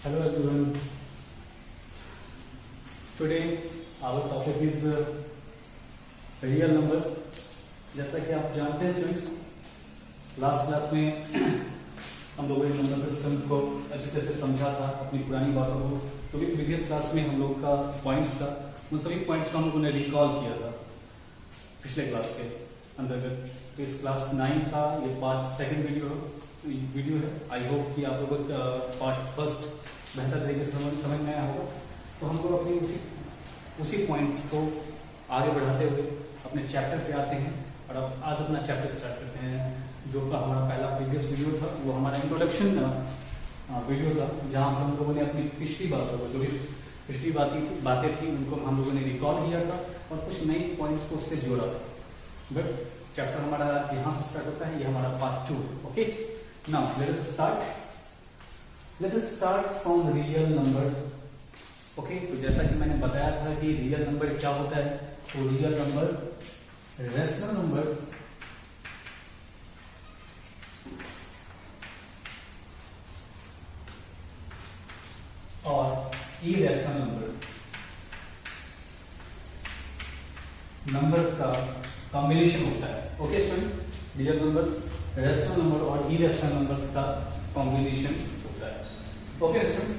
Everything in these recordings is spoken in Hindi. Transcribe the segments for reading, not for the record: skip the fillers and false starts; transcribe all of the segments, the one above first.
Hello everyone. Today our topic is real numbers. जैसा कि आप जानते हैं स्टूडेंट्स, लास्ट क्लास में हम लोगों ने नंबर सिस्टम को अच्छी तरह से समझा था, अपनी पुरानी बातों को, जो भी प्रीवियस क्लास में हम लोग का पॉइंट्स था, उन सभी पॉइंट्स को हम लोगों ने रिकॉल किया था पिछले क्लास के अंतर्गत। तो इस क्लास 9 का ये पार्ट सेकंड वीडियो है। आई होप कि आप लोगों का पार्ट फर्स्ट बेहतर तरीके से समझ में आया होगा। तो हम लोग अपनी उसी पॉइंट्स को आगे बढ़ाते हुए अपने चैप्टर पे आते हैं और अब आज अपना चैप्टर स्टार्ट करते हैं, जो का हमारा पहला प्रीवियस वीडियो था वो हमारा इंट्रोडक्शन वीडियो था, जहां पर हम लोगों ने अपनी पिछली बातों को, जो भी पिछली बातें थी उनको हम लोगों ने रिकॉल किया था और कुछ नए पॉइंट्स को उससे जोड़ा था। बट चैप्टर हमारा आज यहाँ से स्टार्ट होता है, ये हमारा part 2। Okay, now let us start from real number. Okay, तो जैसा कि मैंने बताया था कि रियल नंबर क्या होता है, तो रियल नंबर रेशनल नंबर और इरेशनल नंबर्स का कॉम्बिनेशन होता है। Okay student, real numbers, rational number और इरेशनल नंबर का कॉम्बिनेशन होता है। ओके स्टूडेंट्स,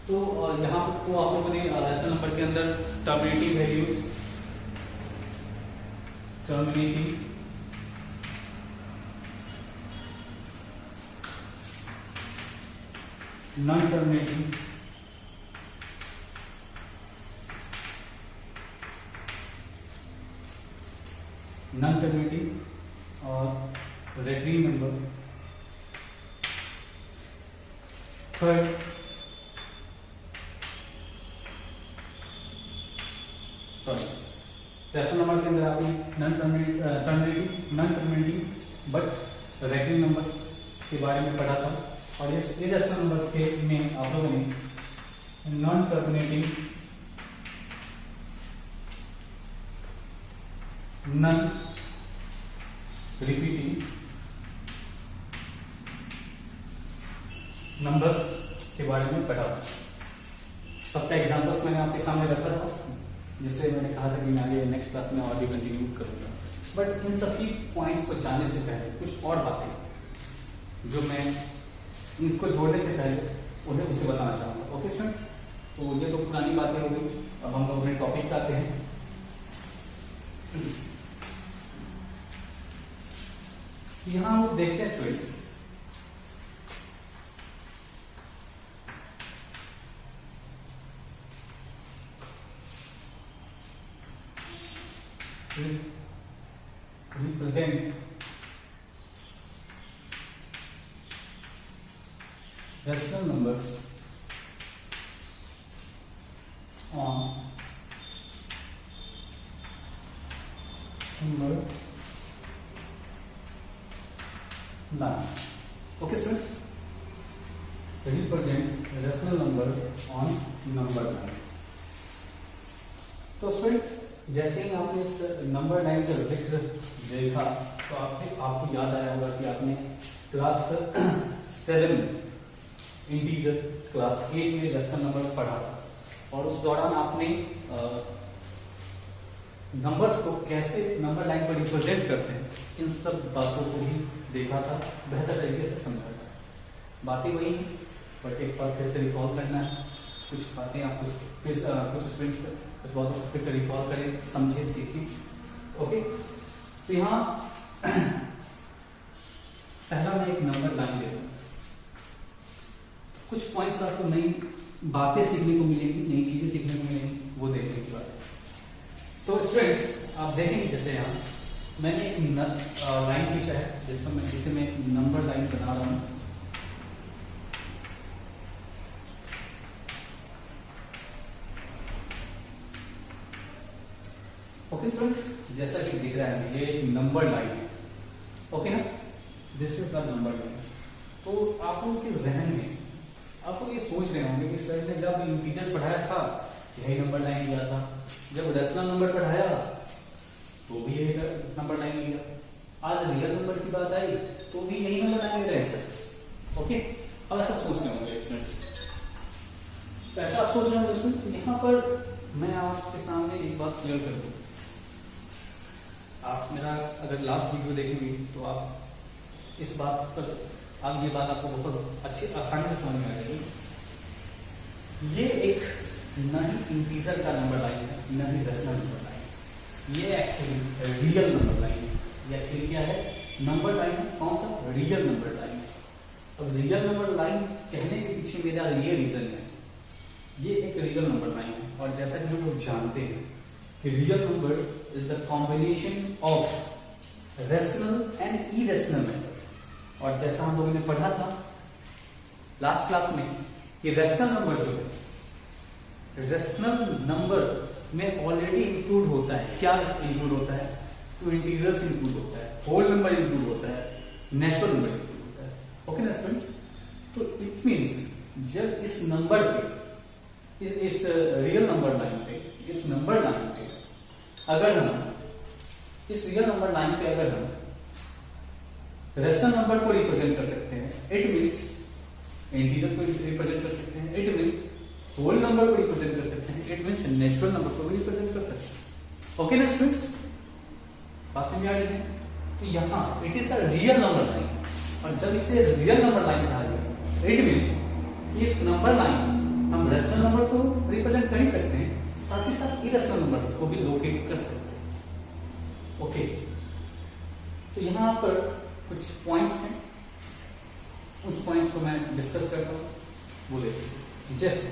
तो यहाँ तो आप लोगों ने रेशनल नंबर के अंदर terminating values, terminating non terminating और regular number. Third, rational number के अंदर आपने non terminating but regular numbers के बारे में पढ़ा था, और इस इरेशनल नंबर्स के में आप लोगों ने non terminating, non repeating numbers के बारे में पढ़ा था। सबका एग्जांपल्स मैंने आपके सामने रखा था, जिससे मैंने कहा था कि मैं आगे नेक्स्ट क्लास में और भी कंटिन्यू करूंगा। बट इन सभी पॉइंट्स को जानने से पहले कुछ और बातें जो मैं इसको जोड़ने से पहले उन्हें उसे बताना चाहूंगा। ओके स्टूडेंट्स, तो ये तो पुरानी बातें हो गई। अब हम लोग अपने टॉपिक पे आते हैं। यहां हम देखते हैं student, represent rational numbers on number line. Okay students, represent rational number on number line. तो स्टूडेंट, जैसे ही आपने इस नंबर लाइन का जिक्र देखा तो आपको याद आया होगा कि आपने क्लास 7 इंटीजर, क्लास 8 में रेशनल नंबर पढ़ा था, और उस दौरान आपने नंबर्स को कैसे नंबर लाइन पर रिप्रेजेंट करते हैं, इन सब बातों को भी देखा था, बेहतर तरीके से समझा था। बातें वही हैं, बट एक बार फिर से रिकॉल करना है कुछ बातें, आपको फिर कुछ स्टूडेंट्स उस बातों को फिर से रिकॉल करें, समझें, सीखें। ओके, तो यहाँ पहला मैं एक नंबर लाइन देता हूं, कुछ पॉइंट्स आपको नई बातें सीखने को मिलेंगी, नई चीजें सीखने को मिलेंगी, वो देखने की बात है। तो स्टूडेंट्स, आप देखेंगे जैसे यहाँ मैंने एक लाइन खींचा है, जिसे मैं नंबर लाइन बना रहा हूं। ओके स्टूडेंट, जैसा कि दिख रहा है ये एक नंबर लाइन है। ओके ना, this is the number line. तो आप लोगों के जहन में आप लोग ये सोच रहे होंगे कि सर ने जब इंटीजर पढ़ाया था यही नंबर लाइन लिया था, जब रेशनल नंबर पढ़ाया तो भी यही नंबर लाइन लिया, आज रियल नंबर की बात आई तो भी यही नंबर लाइन ले रहे हैं सर। ओके, अब ऐसा सोच रहे होंगे स्टूडेंट्स, पर मैं आपके सामने एक बात क्लियर कर दूं। आप मेरा अगर लास्ट वीडियो देखेंगे तो आप इस बात पर अब ये बात आपको बहुत अच्छी आसानी से समझ में आ जाएगी। ये एक न ही इंटीजर का नंबर लाइन है, न ही रेशनल नंबर लाइन। ये एक्चुअली रियल नंबर लाइन है। ये एक्चुअली क्या है? Number line. कौन सा? Real number line. अब रियल नंबर लाइन कहने के पीछे मेरा ये रीजन है, ये एक रियल नंबर लाइन है। और जैसा कि हम लोग जानते हैं कि real number is the combination of rational and irrational number. और जैसा हम लोगों ने पढ़ा था लास्ट क्लास में कि रेशनल नंबर जो है, रेशनल नंबर में ऑलरेडी इंक्लूड होता है। क्या इंक्लूड होता है? तो इंटीजर्स इंक्लूड होता है, होल नंबर इंक्लूड होता है, नेचुरल नंबर इंक्लूड होता है। ओके ना स्टूडेंट्स? तो इट मींस जब इस नंबर पे, इस रियल नंबर लाइन पे, इस नंबर लाइन पे अगर हम, इस रियल नंबर लाइन पे अगर हम रेशनल नंबर को रिप्रेजेंट कर सकते हैं, इट मींस इंटीजर को रिप्रेजेंट कर सकते हैं, इट मींस होल नंबर को रिप्रेजेंट कर सकते हैं, इट मींस नेचुरल नंबर को भी रिप्रेजेंट कर सकते हैं। ओके ना स्टूडेंट्स? बात समझ आ रही है? तो यहाँ it is a real number line. और जब इसे रियल नंबर लाइन कहा गया, इट मींस इस नंबर लाइन हम रेशनल नंबर को रिप्रेजेंट कर ही सकते हैं, साथ ही साथ इरेशनल नंबर को भी लोकेट कर सकते हैं। ओके, तो यहां पर कुछ पॉइंट्स हैं, उस पॉइंट्स को मैं डिस्कस करता हूं। वो देखिए, जैसे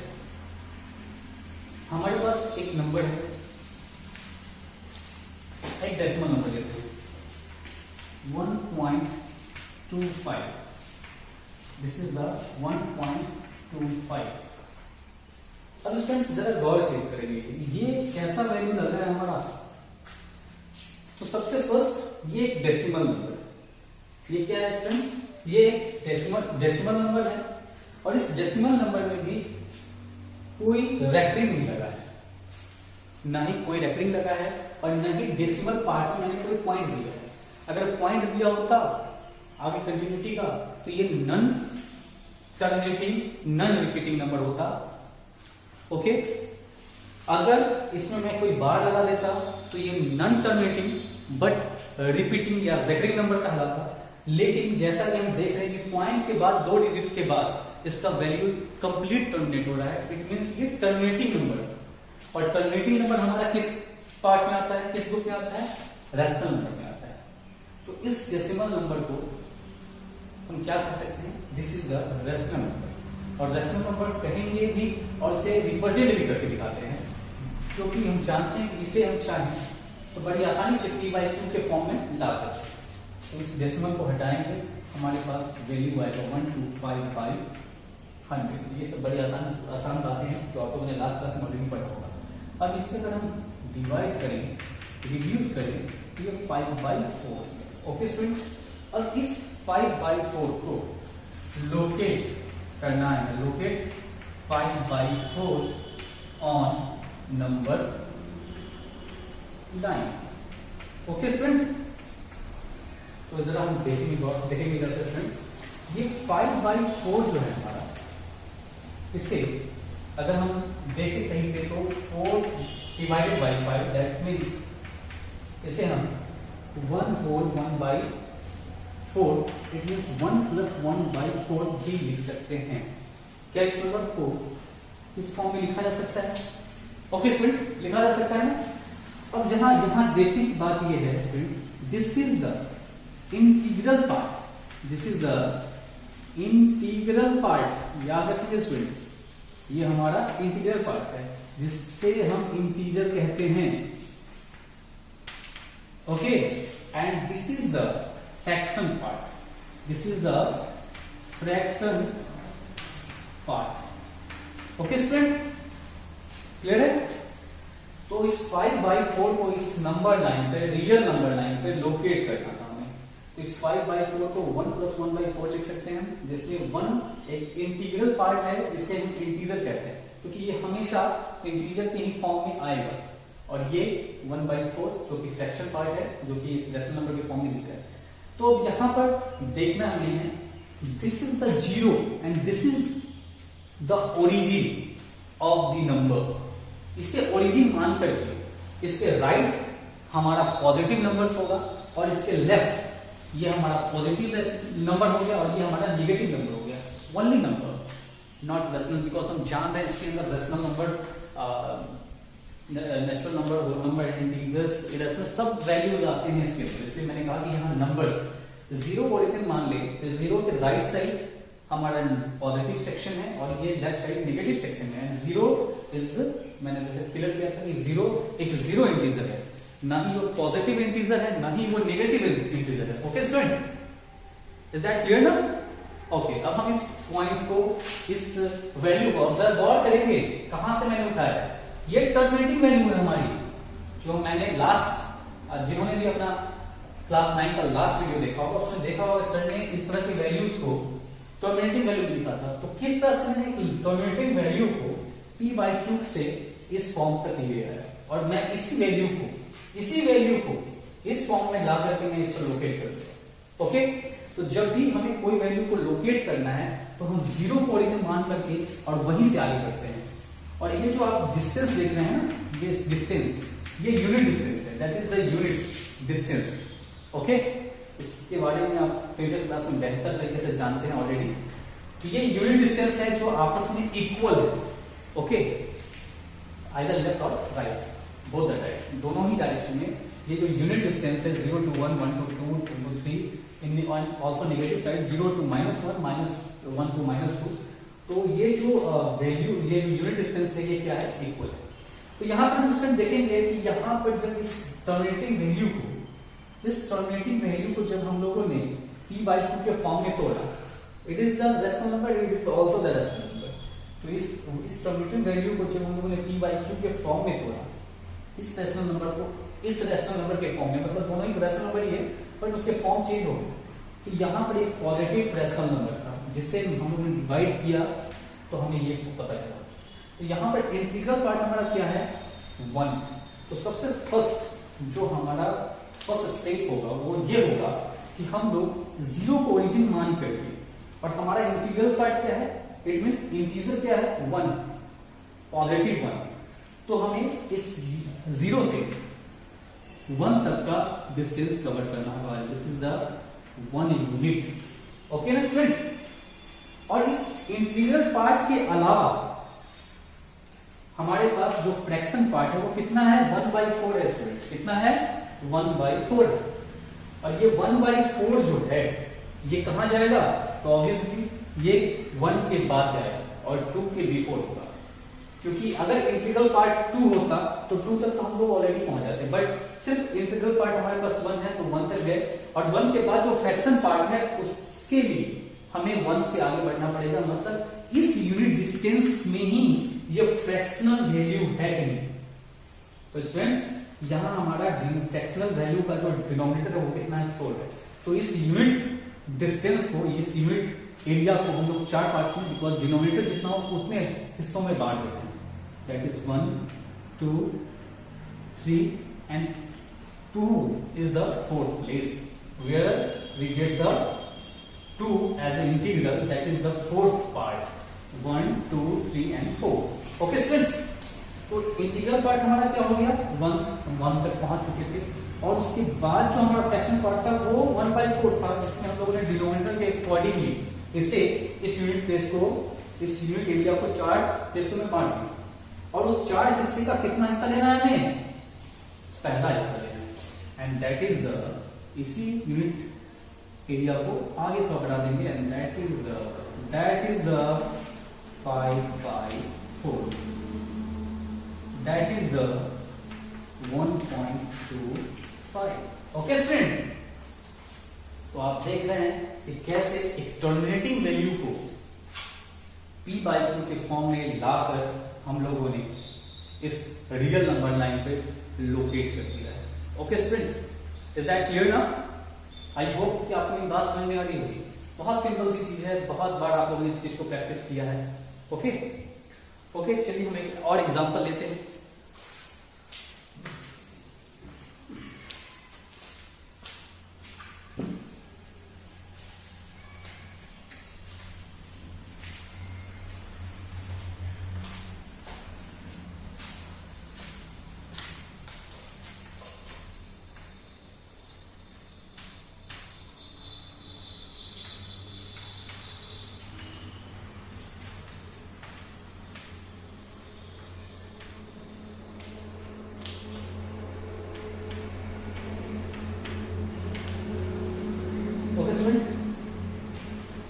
हमारे पास एक नंबर है, एक डेसिमल नंबर लेते हैं 1.25। This is the 1.25। अब स्टूडेंट्स जरा गौर से करेंगे, ये कैसा वैल्यू लग रहा है हमारा। तो सबसे फर्स्ट ये एक डेसिमल नंबर है। ये क्या है स्टूडेंट्स? ये एक डेसिमल नंबर है। और इस डेसिमल नंबर में भी कोई रेकरिंग नहीं लगा है, ना ही कोई रेकरिंग लगा है, और न ही डेसिमल पार्ट में मैंने कोई पॉइंट दिया है। अगर पॉइंट दिया होता आगे कंटिन्यूटी का, तो ये non terminating, non repeating number होता। ओके, अगर इसमें मैं कोई बार लगा देता तो ये नन टर्मिनेटिंग बट रिपीटिंग या रेकरिंग नंबर कहलाता। लेकिन जैसा कि हम देख रहे हैं कि पॉइंट के बाद 2 डिजिट के बाद इसका वैल्यू कंप्लीट टर्मिनेट हो रहा है, इट मींस ये टर्मिनेटिंग नंबर। और टर्मिनेटिंग नंबर हमारा किस पार्ट में आता है, किस ग्रुप में आता है? रेशनल नंबर में आता है। तो इस डेसिमल नंबर को हम क्या कह सकते हैं? This is the rational number. और रेशनल नंबर कहेंगे भी और इसे रिप्रेजेंट भी करके दिखाते हैं, क्योंकि हम जानते हैं कि इसे हम चाहें तो बड़ी आसानी से p/q के फॉर्म में ला सकते हैं। तो इस डेसिमल को हटाएंगे, हमारे पास वैल्यू आएगा 125/100। ये सब बड़ी आसान बातें हैं जो आपको मैंने लास्ट क्लास में ऑलरेडी पढ़ा होगा। अब इसमें अगर हम डिवाइड करें, रिड्यूस करें, तो ये 5/4। Okay student? अब इस 5/4 को लोकेट करना है, locate 5/4 on number line. Okay student? तो जरा हम देखेंगे जैसे स्टूडेंट, ये 5/4 जो है हमारा, इसे अगर हम देखें सही से तो 4 डिवाइडेड बाई 5, दैट मीन्स इसे हम 1 होल 1/4, इट मीन्स 1 + 1/4 भी लिख सकते हैं। क्या इस नंबर को इस फॉर्म में लिखा जा सकता है? ओके स्टूडेंट, लिखा जा सकता है। अब यहां देखने की बात यह है student, this is the integral part, this is the integral part. याद रखिए स्टूडेंट, ये हमारा इंटीग्रल पार्ट है जिससे हम इंटीजर कहते हैं। Okay, and this is the fraction part, this is the fraction part. Okay student, clear है? तो इस 5/4 को इस नंबर लाइन पे, रियल नंबर लाइन पे लोकेट करना था हमें। तो इस 5/4 को 1 + 1/4 लिख सकते हैं, जिसमें 1 एक इंटीग्रल पार्ट है जिसे हम इंटीजर कहते हैं, क्योंकि ये हमेशा इंटीजर के ही फॉर्म में आएगा। और ये 1/4 जो कि फ्रैक्शन पार्ट है, जो कि डेसिमल नंबर के फॉर्म में दिख रहा है। तो अब यहां पर देखना हमें है, this is the 0 and this is the origin of the number. इसे ओरिजिन मान करके इसके राइट हमारा पॉजिटिव नंबर्स होगा और इसके लेफ्ट ये हमारा पॉजिटिव नंबर हो गया और ये हमारा नेगेटिव नंबर हो गया। Only number, not rational, because हम जान रहे हैं इसके अंदर rational number, natural number, whole number, integers, irrational सब वैल्यूज आते हैं इसके अंदर। इसलिए मैंने कहा कि यहाँ नंबर्स जीरो ओरिजिन मान ले तो जीरो के राइट साइड हमारा पॉजिटिव सेक्शन है और ये लेफ्ट साइड नेगेटिव सेक्शन है। जीरो इज, मैंने जैसे क्लियर किया था कि जीरो एक जीरो इंटीजर है, ना ही वो पॉजिटिव इंटीजर है ना ही वो नेगेटिव इंटीजर है। Okay student, is that clear ना? ओके, अब हम इस पॉइंट को, इस वैल्यू को ऑब्जर्व गौर करेंगे। कहां से मैंने उठाया? ये टर्मिनेटिंग वैल्यू है हमारी, जो मैंने लास्ट, जिन्होंने भी अपना क्लास 9 का लास्ट वीडियो देखा होगा उसमें देखा होगा सर ने इस तरह की वैल्यूज को टर्मिनेटिंग वैल्यू लिखा था। तो किस तरह से मैंने टर्मिनेटिंग वैल्यू को p/q से इस फॉर्म तक ले आया और मैं इसी वैल्यू को इस फॉर्म में ला करके मैं इसको लोकेट कर दूंगा। ओके, तो जब भी हमें कोई वैल्यू को लोकेट करना है तो हम जीरो को ओरिजिन मान करके और वहीं से आगे बढ़ते हैं। और ये जो आप डिस्टेंस देख रहे हैं ना, ये डिस्टेंस, ये यूनिट डिस्टेंस है, that is the unit distance. Okay, इसके बारे में आप प्रीवियस क्लास में बेहतर तरीके से जानते हैं ऑलरेडी कि ये यूनिट डिस्टेंस है जो आपस में इक्वल है। ओके, आइदर लेफ्ट और राइट, बोथ द डायरेक्शन, दोनों ही डायरेक्शन में ये जो यूनिट डिस्टेंस है 0 to 1, 1 to 2, 2 to 3, in also negative side 0 to -1, -1 to -2, तो ये जो वैल्यू, ये जो यूनिट डिस्टेंस है ये क्या है? इक्वल है। तो यहाँ पर हम स्टूडेंट देखेंगे कि यहाँ पर जब इस टर्मिनेटिंग वैल्यू को जब हम लोगों ने p/q के फॉर्म में तोड़ा, it is the rational number, it is also the rational number. तो इस टर्मिनेटिंग वैल्यू को जब हम लोगों ने p/q के फॉर्म में तोड़ा, इस रेशनल नंबर को इस रेशनल नंबर के फॉर्म में, मतलब दोनों ही रेशनल नंबर ही है बट उसके फॉर्म चेंज हो गए। तो यहाँ पर एक पॉजिटिव रेशनल नंबर था जिससे हम लोगों ने डिवाइड किया तो हमें ये पता चला। तो यहाँ पर इंटीग्रल पार्ट हमारा क्या है? 1। तो सबसे फर्स्ट जो हमारा फर्स्ट स्टेप होगा वो ये होगा कि हम लोग जीरो को ओरिजिन मान करके, और हमारा इंटीग्रल पार्ट क्या है? इट मींस इंटीजर क्या है? 1, पॉजिटिव 1। तो हमें इस जीरो से 1 तक का डिस्टेंस कवर करना होगा। This is the 1 unit. Okay ना स्टूडेंट? और इस इंटीग्रल पार्ट के अलावा हमारे पास जो फ्रैक्शन पार्ट है वो कितना है? 1/4 है स्टूडेंट। कितना है? 1/4 है। और ये 1/4 जो है ये कहां जाएगा? तो ऑब्वियसली ये 1 के बाद जाएगा और 2 के बिफोर होगा, क्योंकि अगर इंटीग्रल पार्ट 2 होता तो 2 तक तो हम लोग ऑलरेडी पहुंच जाते, बट सिर्फ इंटीग्रल पार्ट हमारे पास 1 है तो 1 तक गए, और 1 के बाद जो फ्रैक्शन पार्ट है उसके लिए हमें 1 से आगे बढ़ना पड़ेगा। मतलब इस यूनिट डिस्टेंस में ही ये फ्रैक्शनल वैल्यू है कहीं। तो स्टूडेंट्स यहाँ हमारा फ्रैक्शनल वैल्यू का जो डिनोमिनेटर है वो कितना है? 4 है। तो इस यूनिट डिस्टेंस को, इस यूनिट एरिया को हम लोग 4 पार्ट्स में, बिकॉज डिनोमिनेटर जितना हो उतने हिस्सों में बांट देते हैं। That is 1, 2, 3 and 2 is the fourth place where we get the 2 as an integral, that is the fourth part, 1, 2, 3 and 4. Okay students, तो इंटीग्रल पार्ट हमारा क्या हो गया? 1 तक पहुंच चुके थे, और उसके बाद जो हमारा फ्रैक्शन पार्ट था वो 1/4 था, जिसमें हम लोगों ने डिनोमिनेटर के अकॉर्डिंगली इसे, इस यूनिट प्लेस को, इस यूनिट एरिया को 4 हिस्सों में बांट दिया, और उस 4 हिस्से का कितना हिस्सा लेना है हमें? पहला हिस्सा लेना है, एंड दैट इज द, इसी यूनिट एरिया को आगे थोड़ा बढ़ा देंगे, and that is the 5/4, that is the 1.25। Okay student, तो आप देख रहे हैं कि कैसे एक टर्मिनेटिंग वैल्यू को p/q के फॉर्म में लाकर हम लोगों ने इस रियल नंबर लाइन पे लोकेट कर दिया है। Okay student, is that clear ना? आई होप कि आपको ये बात समझ में आ रही होगी। बहुत सिंपल सी चीज है, बहुत बार आप लोगों ने इस चीज को प्रैक्टिस किया है। ओके ओके, चलिए हम एक और एग्जांपल लेते हैं।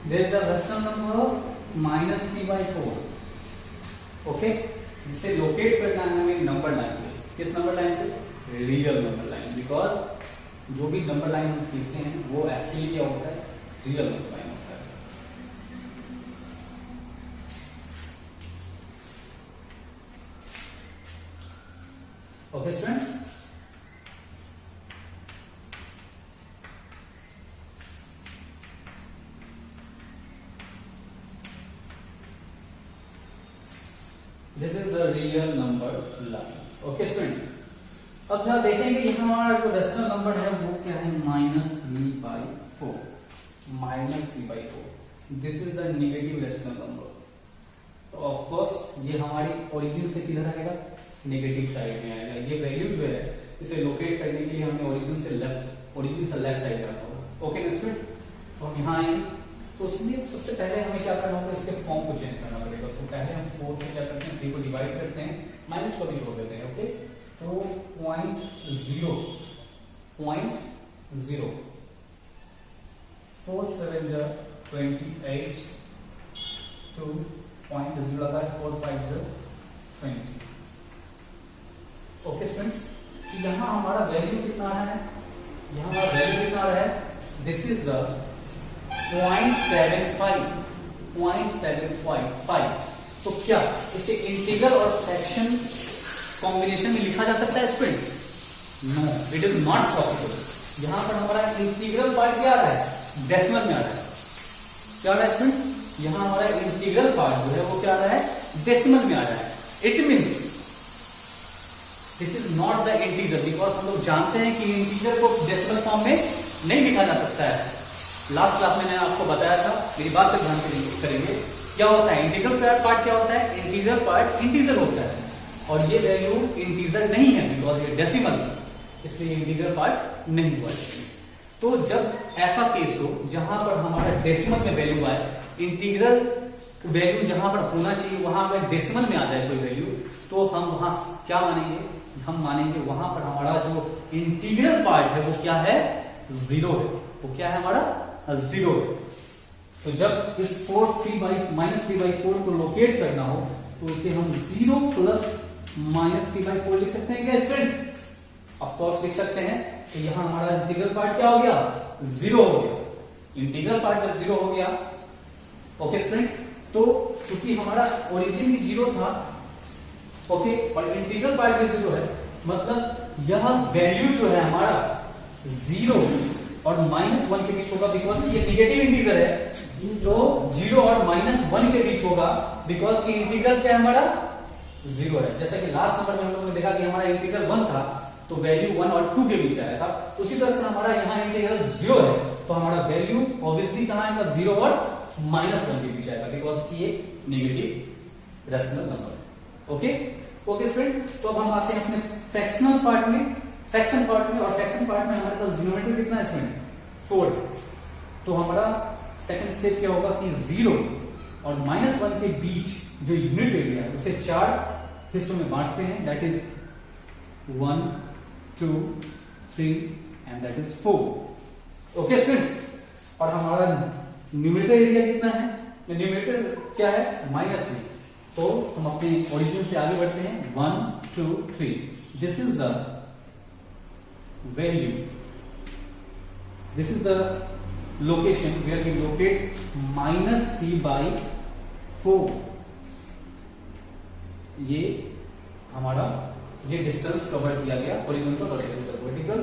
There is a rational number -3/4. Okay, जिसे लोकेट करना है हमें नंबर लाइन पे. किस नंबर लाइन पे? Real number line. बिकॉज जो भी नंबर लाइन हम खींचते हैं वो एक्चुअली क्या होता है? रियल नंबर लाइन होता है. Okay student, this is the real number line. Okay student, अब जरा देखेंगे यहाँ हमारा जो रेशनल नंबर है वो क्या है? -3/4. -3/4. This is the negative rational number. तो ऑफ कोर्स ये हमारी ओरिजिन से किधर आएगा? नेगेटिव साइड में आएगा. ये वैल्यू जो है इसे लोकेट करने के लिए हमें ओरिजिन से लेफ्ट साइड जाना होगा. ओके ना स्टूडेंट, तो हम यहाँ आएंगे. तो उसमें सबसे पहले हमें क्या करना होगा? इसके फॉर्म को चेंज करना पड़ेगा. तो पहले हम 4 से क्या करते हैं? 3 को डिवाइड करते हैं, माइनस को भी छोड़ देते हैं. ओके, तो 0.0 4 7 28 2 0 लगा है 4 5 20. ओके स्टूडेंट्स, यहाँ हमारा वैल्यू कितना आ रहा है? यहाँ हमारा वैल्यू कितना आ रहा है? This is the 0.75. तो क्या इसे इंटीग्रल और फ्रैक्शन कॉम्बिनेशन में लिखा जा सकता है student? No, it is not possible. यहां पर हमारा इंटीग्रल पार्ट क्या आ रहा है? डेसिमल में आ रहा है. क्या आ रहा है स्टूडेंट? यहां हमारा इंटीग्रल पार्ट जो है वो क्या आ रहा है? डेसिमल में आ रहा है. It means this is not the integral. Because हम लोग जानते हैं कि इंटीग्रल को डेसिमल फॉर्म में नहीं लिखा जा सकता है. लास्ट क्लास में मैंने आपको बताया था, मेरी बात पर ध्यान करेंगे. क्या होता है इंटीग्रल पार्ट? क्या होता है? इंटीग्रल पार्ट इंटीजर होता है और ये वैल्यू इंटीजर नहीं है बिकॉज ये डेसिमल, इसलिए इंटीग्रल पार्ट नहीं हुआ. तो जब ऐसा केस हो जहां पर हमारा डेसिमल में वैल्यू आए, इंटीग्रल वैल्यू जहां पर होना चाहिए वहां अगर डेसिमल में आ जाए कोई वैल्यू, तो हम वहां क्या मानेंगे? हम मानेंगे वहां पर हमारा जो इंटीग्रल पार्ट है वो क्या है? 0 है. वो क्या है? हमारा 0 है. तो जब इस -3/4 को लोकेट करना हो तो इसे हम 0 प्लस -3/4 लिख सकते हैं क्या स्टूडेंट? ऑफ कोर्स लिख सकते हैं. तो यहां हमारा इंटीग्रल पार्ट क्या हो गया? 0 हो गया. इंटीग्रल पार्ट जब 0 हो गया, ओके स्टूडेंट, तो चूंकि हमारा ओरिजिन भी 0 था, ओके, और इंटीग्रल पार्ट भी 0 है, मतलब यह वैल्यू जो है हमारा 0 और -1 के बीच होगा. बिकॉज ये निगेटिव इंटीजर है, तो 0 और -1 के बीच होगा. बिकॉज ये इंटीग्रल क्या है? हमारा 0 है. जैसा कि लास्ट नंबर में हम लोगों ने देखा कि हमारा इंटीग्रल 1 था, तो वैल्यू 1 और 2 के बीच आया था. उसी तरह से हमारा यहाँ इंटीग्रल 0 है, तो हमारा वैल्यू ऑब्वियसली कहां आएगा? 0 और -1 के बीच आएगा. बिकॉज ये negative rational number. Okay okay student, तो अब हम आते हैं अपने फ्रैक्शनल पार्ट में, फ्रैक्शन पार्ट में. और फ्रैक्शन पार्ट में हमारे पास डिनोमिनेटर कितना है स्टूडेंट? 4. तो हमारा सेकंड स्टेप क्या होगा कि 0 और -1 के बीच जो यूनिट एरिया है उसे 4 हिस्सों में बांटते हैं. That is 1 2 3 and that is 4. Okay students, और हमारा न्यूमरेटर एरिया कितना है? न्यूमरेटर क्या है? -3. तो हम अपने ओरिजिन से आगे बढ़ते हैं. 1 2 3. This is the value, this is the location where we locate -3/4. ये हमारा ये डिस्टेंस कवर किया गया हॉरिजॉन्टल और वर्टिकल,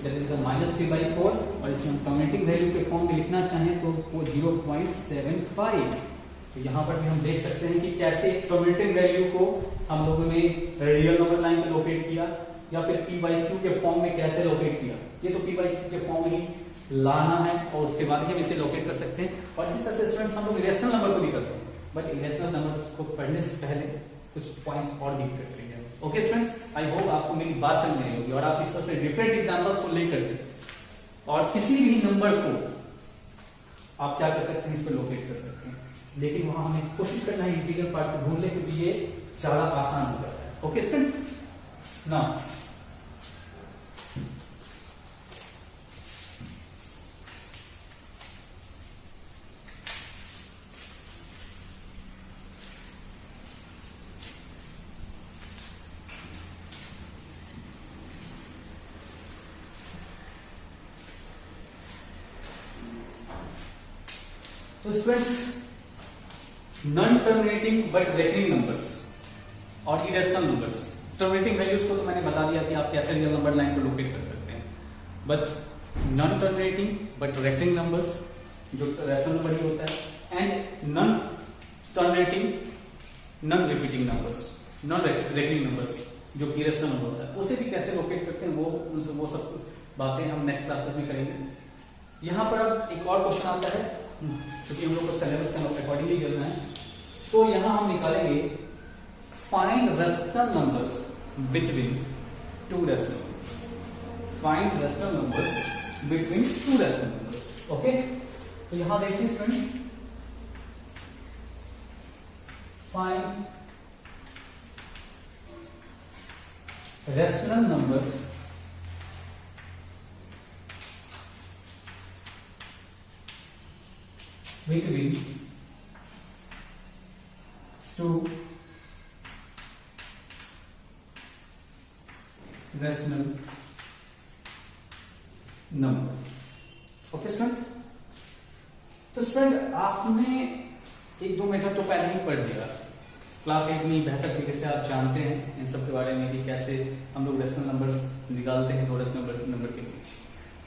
दैट इज द -3/4. और इसमें हम कम्यूटेटिव वैल्यू के फॉर्म में लिखना चाहें तो वो 0.75. तो यहां पर भी हम देख सकते हैं कि कैसे कम्यूटेटिव वैल्यू को हम लोगों ने रियल नंबर लाइन में लोकेट किया या फिर p/q के फॉर्म में कैसे लोकेट किया. ये तो p/q के फॉर्म में ही लाना है और उसके बाद ही हम इसे लोकेट कर सकते हैं. और इसी तरह से स्टूडेंट्स हम लोग इरेशनल नंबर को भी करते हैं, बट इरेशनल नंबर को पढ़ने से पहले कुछ पॉइंट्स और भी करते हैं. ओके स्टूडेंट्स, आई होप आपको मेरी बात समझ में आई होगी और आप इस तरह से डिफरेंट एग्जाम्पल्स को लेकर और किसी भी नंबर को आप क्या कर सकते हैं? इस पर लोकेट कर सकते हैं. लेकिन वहां हमें कोशिश करना है इंटीग्रल पार्ट को ढूंढने के लिए, ज्यादा आसान हो जाता है. ओके स्टूडेंट, नाउ तो students, non terminating but recurring numbers और इरेशनल नंबर्स। टर्मिनेटिंग वैल्यूज को तो मैंने बता दिया कि आप कैसे रियल नंबर लाइन को लोकेट कर सकते हैं, but non terminating but recurring numbers जो रेशनल नंबर ही होता है, and non terminating non repeating numbers, non recurring numbers जो कि रेशनल नंबर होता है, उसे भी कैसे लोकेट करते हैं वो सब बातें हम नेक्स्ट क्लासेस में करेंगे। यहां पर अब एक और क्वेश्चन आता है, क्योंकि हम लोग को सिलेबस के अकॉर्डिंगली चलना है, तो यहां हम निकालेंगे find rational numbers between two rational numbers. Find rational numbers between two rational numbers. Okay, तो यहां देखिए student, find rational numbers between two rational number। Okay student, तो स्टूडेंट आपने एक दो मेथड तो पहले ही पढ़ लिया, क्लास 8 में बेहतर तरीके से आप जानते हैं इन सब के बारे में कि कैसे हम लोग रेशनल नंबर्स निकालते हैं दो रेशनल नंबर के बीच।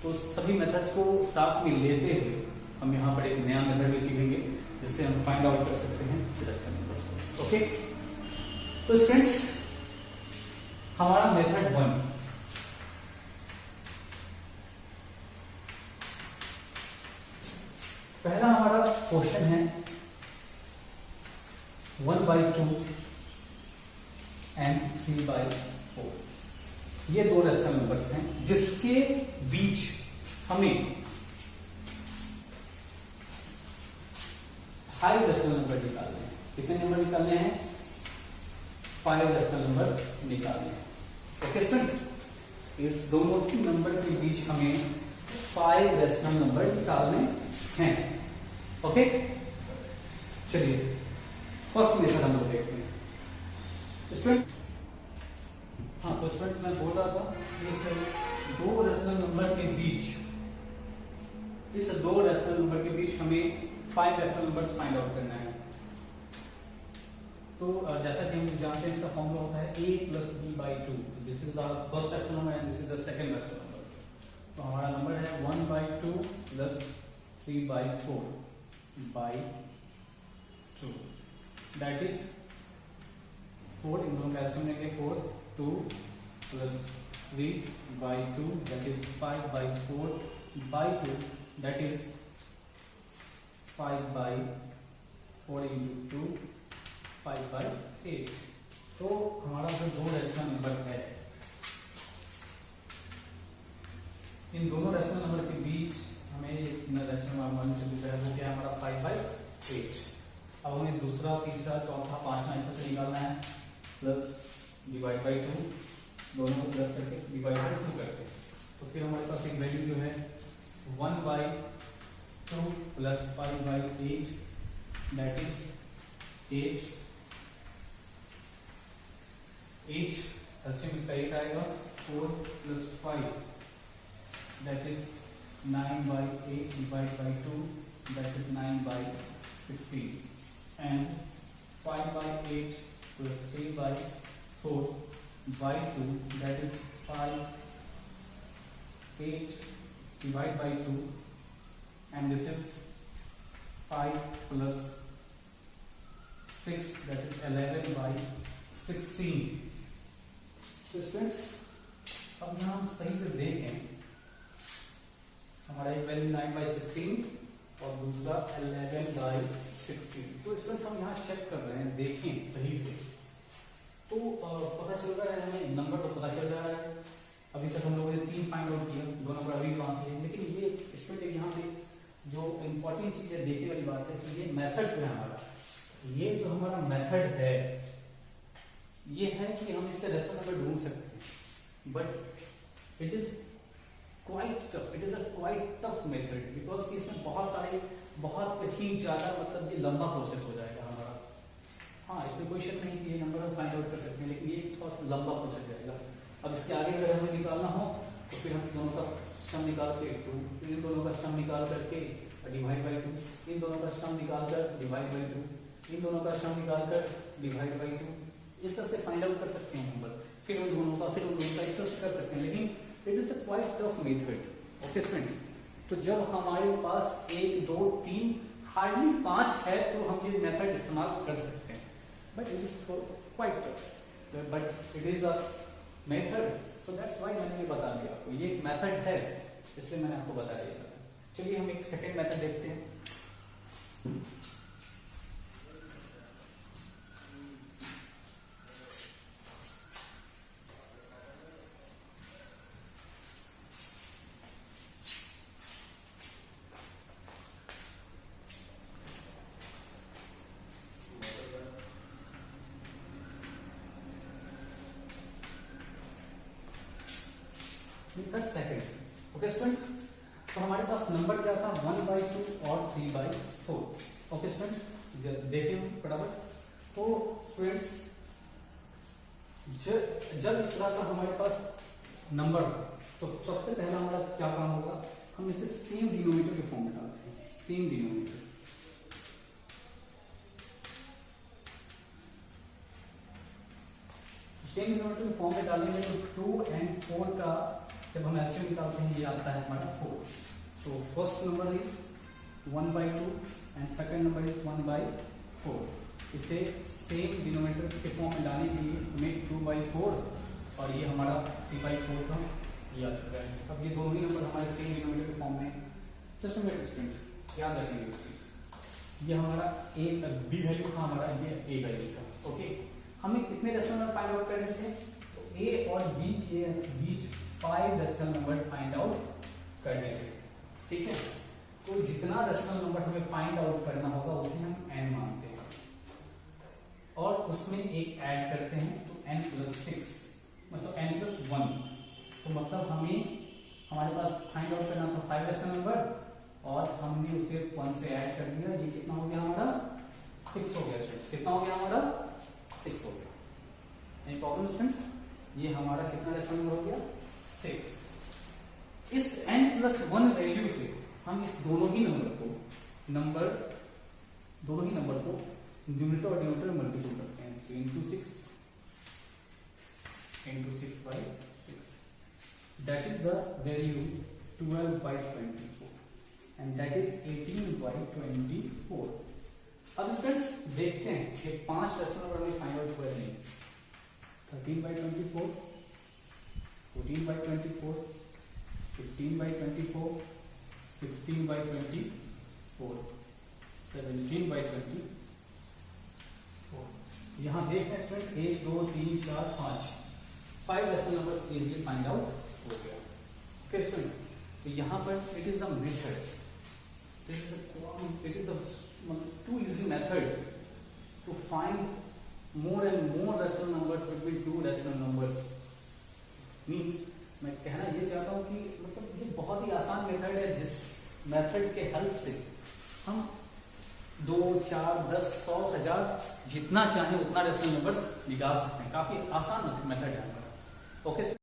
तो सभी मेथड्स को साथ में लेते हुए हम यहाँ पर एक नया मेथड भी सीखेंगे जिससे हम फाइंड आउट कर सकते हैं रेशनल नंबर्स को। ओके, तो स्टूडेंट्स, हमारा मेथड 1, पहला हमारा क्वेश्चन है 1/2 एंड 3/4। ये दो रेशनल नंबर्स हैं जिसके बीच हमें 5 रेशनल नंबर निकालने हैं। कितने नंबर निकालने हैं? 5 रेशनल नंबर निकालने हैं। ओके स्टूडेंट्स, इस दोनों की नंबर के बीच हमें 5 रेशनल नंबर निकालने हैं। ओके, चलिए फर्स्ट मेथड हम लोग देखते हैं स्टूडेंट। हाँ, तो स्टूडेंट मैं बोल रहा था इस दो रेशनल नंबर के बीच, इस दो रेशनल नंबर के बीच हमें 5 रेशनल नंबर्स फाइंड आउट करना है। तो जैसा कि हम जानते हैं इसका फॉर्मूला होता है a + b/2। This is the first rational number and this is the second rational number. तो हमारा नंबर है 1/2 + 3/4/2, दैट इज 4। इन दोनों का एल्सियम लेंगे 4, 2 + 3/2 दैट इज 5/4/2, दैट इज 5/4 × 2 5/8। तो हमारा जो दो रेशनल नंबर है, इन दोनों रेशनल नंबर के बीच हमें एक रेशनल नंबर जो दिख रहा है वो क्या है हमारा 5/8। अब हमें दूसरा, तीसरा, चौथा, पांचवा ऐसे से निकालना है, प्लस डिवाइड बाई 2, दोनों को प्लस करके डिवाइड बाई 2 करके। तो फिर हमारे पास एक वैल्यू जो है 1/2 + 5/8 दैट इज 8। एल्सियम इसका 8 आएगा, 4 + 5 that is 9/8 divide by 2 that is 9/16 and 5/8 + 3/4/2 that is 5/8 divide by 2 and this is 5 + 6 that is 11/16। तो स्टूडेंट्स, अब यहाँ हम सही से देखें, हमारा एक वैल्यू 9/16 और दूसरा 11/16। तो स्टूडेंट्स हम यहाँ चेक कर रहे हैं, देखें सही से, तो पता चल रहा है हमें नंबर तो पता चल रहा है। अभी तक हम लोगों ने 3 फाइंड आउट किया, 2 नंबर अभी बाकी है, लेकिन ये स्टूडेंट यहाँ पे जो इंपॉर्टेंट चीज है, देखने वाली बात है कि ये मेथड जो है हमारा, ये जो हमारा मेथड है, ये है कि हम इससे रेशनल नंबर ढूंढ सकते हैं, but it is quite tough, it is a quite tough method, because इसमें बहुत ही ज्यादा मतलब ये लंबा प्रोसेस हो जाएगा हमारा। हाँ, इसमें कोई शक नहीं कि ये नंबर हम फाइंड आउट कर सकते हैं, लेकिन ये थोड़ा सा लंबा प्रोसेस जाएगा। अब इसके आगे अगर हमें निकालना हो तो फिर हम दोनों का सम निकाल के इन दोनों का सम निकाल करके डिवाइड बाई 2, इन दोनों का सम निकालकर डिवाइड बाई 2, इन दोनों का सम निकालकर डिवाइड बाई 2, इस तरह से फाइंड आउट कर सकते हैं नंबर, फिर उन दोनों का इस तरह से कर सकते हैं, लेकिन it is a quite tough method. Okay student, तो जब हमारे पास 1 2 3 हार्डली 5 है तो हम ये मेथड इस्तेमाल कर सकते हैं, but it is quite tough, but it is a method, so that's why मैंने ये बता दिया आपको, ये एक मेथड है इसलिए मैंने आपको बता दिया। चलिए हम एक सेकेंड मेथड देखते हैं। सेकेंड, ओके स्टूडेंट्स, तो हमारे पास नंबर क्या था 1/2 और 3/4। ओके स्टूडेंट्स, देखिए फटाफट। तो स्टूडेंट्स जब इस तरह का हमारे पास नंबर, तो सबसे पहला हमारा क्या काम होगा, हम इसे सेम डिनोमिनेटर के फॉर्म में डालते हैं, सेम डिनोमिनेटर। सेम डिनोमिनेटर के फॉर्म में डालेंगे तो 2 और 4 का जब हम एलसीएम निकालते हैं ये आता है हमारा 4। तो first number is 1/2 and second number is 1/4। इसे सेम डिनोमिनेटर के फॉर्म में लाने के लिए हमें 2/4 और ये हमारा 3/4 था, ये आ चुका है। अब ये दोनों ही नंबर हमारे सेम डिनोमिनेटर के फॉर्म में, जस्ट मिनट स्टूडेंट याद रखिए, ये हमारा ए बी वैल्यू था, हमारा ये ए वैल्यू था। ओके, हमें कितने रेशनल नंबर फाइंड आउट करने थे, तो ए और बी के बीच 5 रेशनल नंबर फाइंड आउट करने थे, ठीक है। तो जितना रेशनल नंबर हमें फाइंड आउट करना होगा उसे हम n मानते हैं और उसमें एक ऐड करते हैं, तो n+6 मतलब n+1। तो मतलब हमें हमारे पास फाइंड आउट करना था 5 रेशनल नंबर और हमने उसे 1 से ऐड कर दिया, ये कितना हो गया हमारा 6 हो गया। कितना हो गया हमारा 6 हो गया। एनी प्रॉब्लम स्टूडेंट्स, ये हमारा कितना रेशनल नंबर हो गया 6। इस n+1 वैल्यू से हम इस दोनों ही नंबर को न्यूमरेटर और डिनोमिनेटर में मल्टीप्लाई करते हैं, तो × 6 that is the value 12/24 and that is 18/24। अब स्टूडेंट्स देखते हैं कि 5 रेशनल नंबर हमें फाइंड आउट हुआ नहीं, 13/24, 14/24, 15/24, 16/24, 17/24। यहां देख रहे हैं student 1 2 3 4 5 rational numbers easily find out हो गया। ओके स्टूडेंट, तो यहां पर it is the method, it is the too easy method to find more and more rational numbers between two rational numbers। Means मैं कहना ये चाहता हूँ कि मतलब ये बहुत ही आसान मेथड है, जिस मेथड के हेल्प से हम 2 4 10 100 1000 जितना चाहे उतना रेशनल नंबर्स निकाल सकते हैं। काफी आसान मेथड है हमारा। ओके।